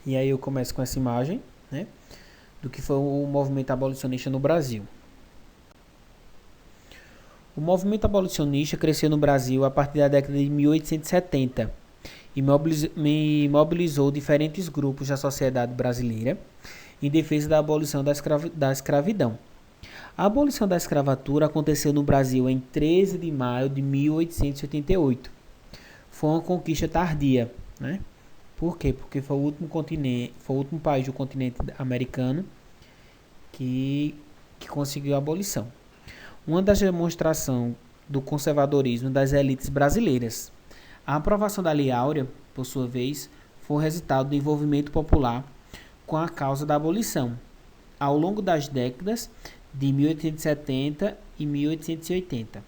E aí eu começo com essa imagem, né, do que foi o movimento abolicionista no Brasil. O movimento abolicionista cresceu no Brasil a partir da década de 1870 e mobilizou diferentes grupos da sociedade brasileira em defesa da abolição da escravidão. A abolição da escravatura aconteceu no Brasil em 13 de maio de 1888. Foi uma conquista tardia, né? Por quê? Porque foi o último país do continente americano que conseguiu a abolição. Uma das demonstrações do conservadorismo das elites brasileiras. A aprovação da Lei Áurea, por sua vez, foi o resultado do envolvimento popular com a causa da abolição, ao longo das décadas de 1870 e 1880.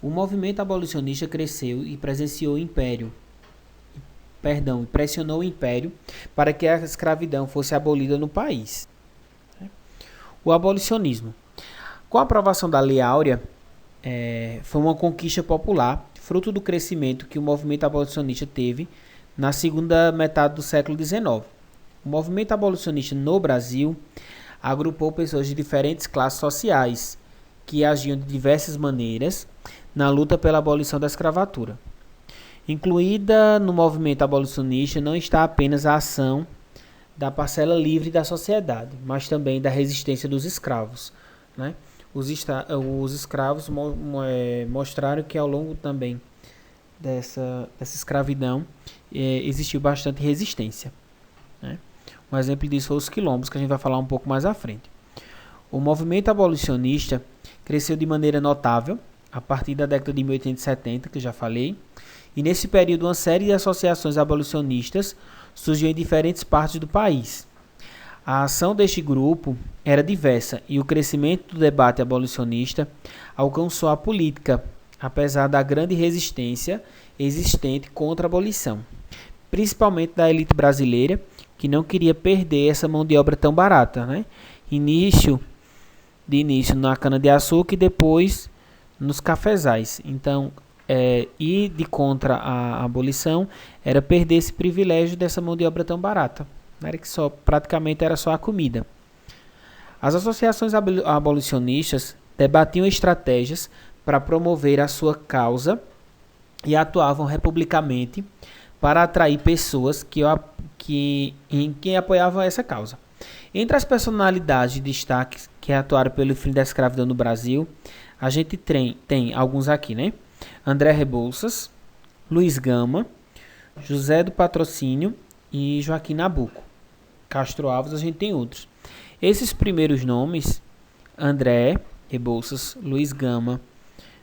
O movimento abolicionista cresceu e pressionou o império para que a escravidão fosse abolida no país. O abolicionismo. Com a aprovação da Lei Áurea, foi uma conquista popular, fruto do crescimento que o movimento abolicionista teve na segunda metade do século XIX. O movimento abolicionista no Brasil agrupou pessoas de diferentes classes sociais que agiam de diversas maneiras na luta pela abolição da escravatura. Incluída no movimento abolicionista não está apenas a ação da parcela livre da sociedade, mas também da resistência dos escravos, né? Os escravos mostraram que ao longo também dessa escravidão existiu bastante resistência, né? Um exemplo disso foi os quilombos, que a gente vai falar um pouco mais à frente. O movimento abolicionista cresceu de maneira notável a partir da década de 1870, que eu já falei, e nesse período uma série de associações abolicionistas surgiu em diferentes partes do país. A ação deste grupo era diversa e o crescimento do debate abolicionista alcançou a política, apesar da grande resistência existente contra a abolição, principalmente da elite brasileira, que não queria perder essa mão de obra tão barata, né? De início na cana-de-açúcar e depois nos cafezais. Então, ir de contra a abolição era perder esse privilégio dessa mão de obra tão barata. Era que praticamente era só a comida. As associações abolicionistas debatiam estratégias para promover a sua causa e atuavam republicamente para atrair pessoas que apoiavam essa causa. Entre as personalidades de destaque que atuaram pelo fim da escravidão no Brasil, a gente tem alguns aqui, né? André Rebouças, Luiz Gama, José do Patrocínio e Joaquim Nabuco. Castro Alves, a gente tem outros. Esses primeiros nomes, André Rebouças, Luiz Gama,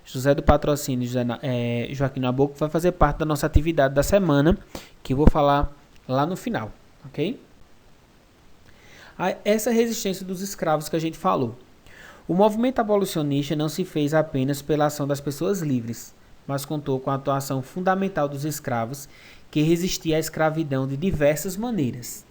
José do Patrocínio e Joaquim Nabuco, vai fazer parte da nossa atividade da semana, que eu vou falar lá no final, ok? Essa resistência dos escravos que a gente falou. O movimento abolicionista não se fez apenas pela ação das pessoas livres, mas contou com a atuação fundamental dos escravos, que resistiam à escravidão de diversas maneiras.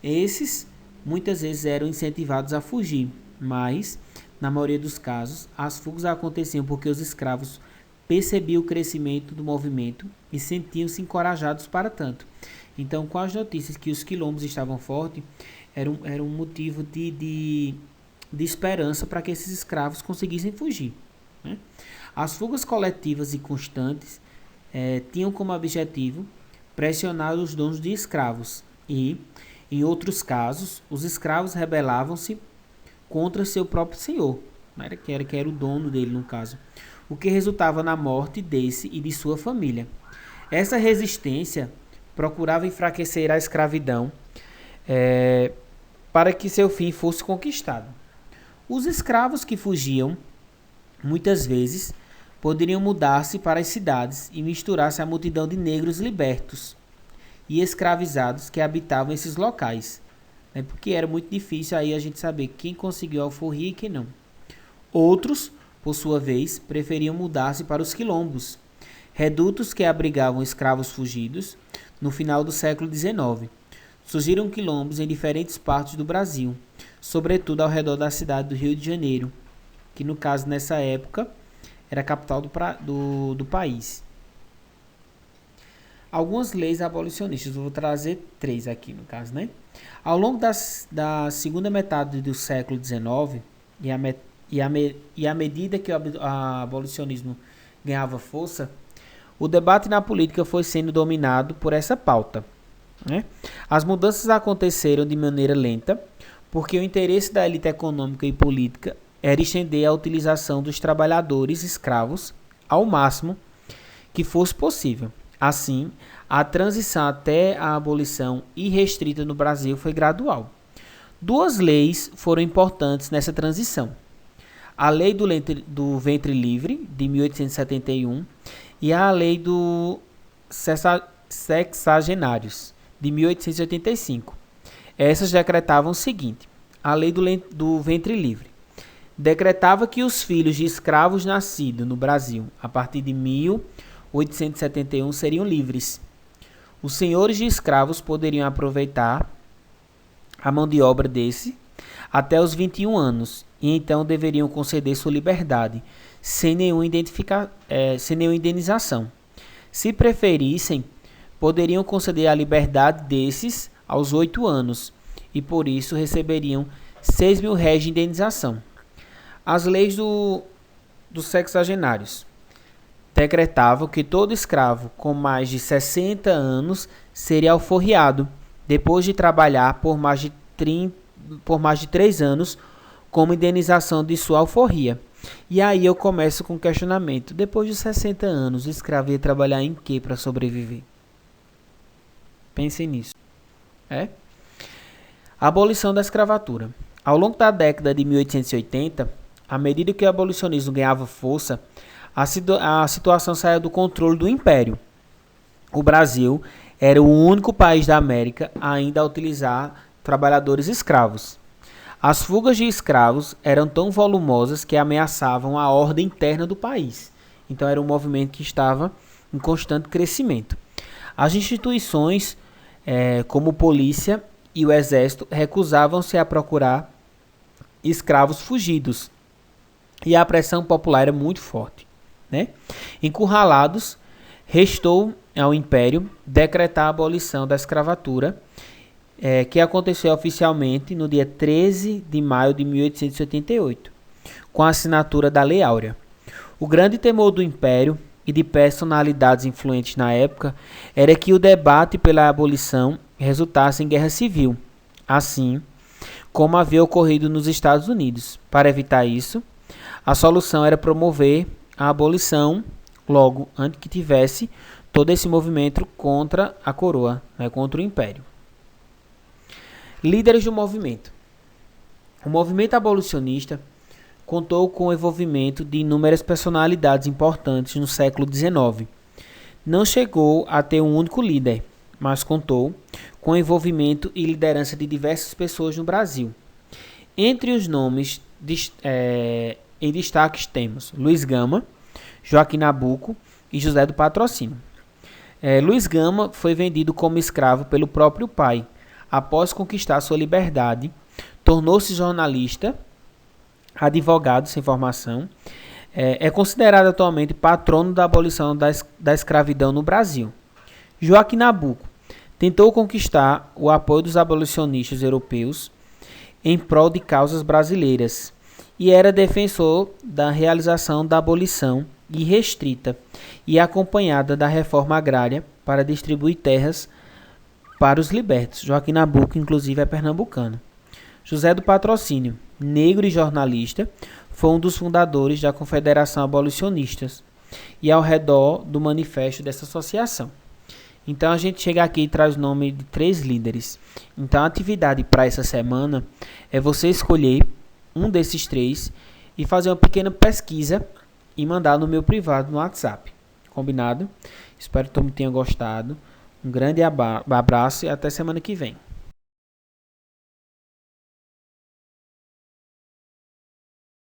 Esses, muitas vezes, eram incentivados a fugir, mas, na maioria dos casos, as fugas aconteciam porque os escravos percebiam o crescimento do movimento e sentiam-se encorajados para tanto. Então, com as notícias que os quilombos estavam fortes, era um motivo de esperança para que esses escravos conseguissem fugir, né? As fugas coletivas e constantes tinham como objetivo pressionar os donos de escravos e, em outros casos, os escravos rebelavam-se contra seu próprio senhor, né? que era o dono dele no caso, o que resultava na morte desse e de sua família. Essa resistência procurava enfraquecer a escravidão para que seu fim fosse conquistado. Os escravos que fugiam, muitas vezes, poderiam mudar-se para as cidades e misturar-se à multidão de negros libertos e escravizados que habitavam esses locais, né? Porque era muito difícil aí a gente saber quem conseguiu a alforria e quem não. Outros, por sua vez, preferiam mudar-se para os quilombos, redutos que abrigavam escravos fugidos. No final do século XIX, surgiram quilombos em diferentes partes do Brasil, sobretudo ao redor da cidade do Rio de Janeiro, que no caso nessa época era a capital do país. algumas leis abolicionistas. Eu vou trazer 3 aqui, no caso, né? Ao longo da segunda metade do século XIX, à medida que o abolicionismo ganhava força, o debate na política foi sendo dominado por essa pauta, né? As mudanças aconteceram de maneira lenta, porque o interesse da elite econômica e política era estender a utilização dos trabalhadores escravos ao máximo que fosse possível. Assim, a transição até a abolição irrestrita no Brasil foi gradual. 2 leis foram importantes nessa transição. A Lei do Ventre Livre, de 1871, e a Lei dos Sexagenários, de 1885. Essas decretavam o seguinte: a Lei do Ventre Livre decretava que os filhos de escravos nascidos no Brasil a partir de 1871 seriam livres. Os senhores de escravos poderiam aproveitar a mão de obra desse até os 21 anos e então deveriam conceder sua liberdade, sem nenhuma indenização. Se preferissem, poderiam conceder a liberdade desses aos 8 anos e por isso receberiam 6.000 réis de indenização. As leis dos sexagenários decretavam que todo escravo com mais de 60 anos seria alforriado, depois de trabalhar por mais de 3 anos como indenização de sua alforria. E aí eu começo com o questionamento: depois de 60 anos, o escravo ia trabalhar em quê para sobreviver? Pensem nisso. A abolição da escravatura. Ao longo da década de 1880, à medida que o abolicionismo ganhava força, a situação saía do controle do Império. O Brasil era o único país da América ainda a utilizar trabalhadores escravos. As fugas de escravos eram tão volumosas que ameaçavam a ordem interna do país. Então era um movimento que estava em constante crescimento. As instituições, como polícia e o exército, recusavam-se a procurar escravos fugidos. E a pressão popular era muito forte, né? Encurralados, restou ao Império decretar a abolição da escravatura, que aconteceu oficialmente no dia 13 de maio de 1888, com a assinatura da Lei Áurea. O grande temor do Império e de personalidades influentes na época era que o debate pela abolição resultasse em guerra civil, assim como havia ocorrido nos Estados Unidos. Para evitar isso, a solução era promover a abolição logo antes que tivesse todo esse movimento contra a coroa, contra o Império. Líderes do movimento. O movimento abolicionista contou com o envolvimento de inúmeras personalidades importantes no século XIX. Não chegou a ter um único líder, mas contou com o envolvimento e liderança de diversas pessoas no Brasil. Entre os nomes em destaque temos Luiz Gama, Joaquim Nabuco e José do Patrocínio. Luiz Gama foi vendido como escravo pelo próprio pai. Após conquistar sua liberdade, tornou-se jornalista, advogado sem formação. É considerado atualmente patrono da abolição da escravidão no Brasil. Joaquim Nabuco tentou conquistar o apoio dos abolicionistas europeus em prol de causas brasileiras e era defensor da realização da abolição irrestrita e acompanhada da reforma agrária para distribuir terras para os libertos. Joaquim Nabuco, inclusive, é pernambucano. José do Patrocínio, negro e jornalista, foi um dos fundadores da Confederação Abolicionistas e ao redor do manifesto dessa associação. Então a gente chega aqui e traz o nome de 3 líderes. Então a atividade para essa semana é você escolher um desses 3 e fazer uma pequena pesquisa e mandar no meu privado no WhatsApp. Combinado? Espero que todo mundo tenha gostado. Um grande abraço e até semana que vem.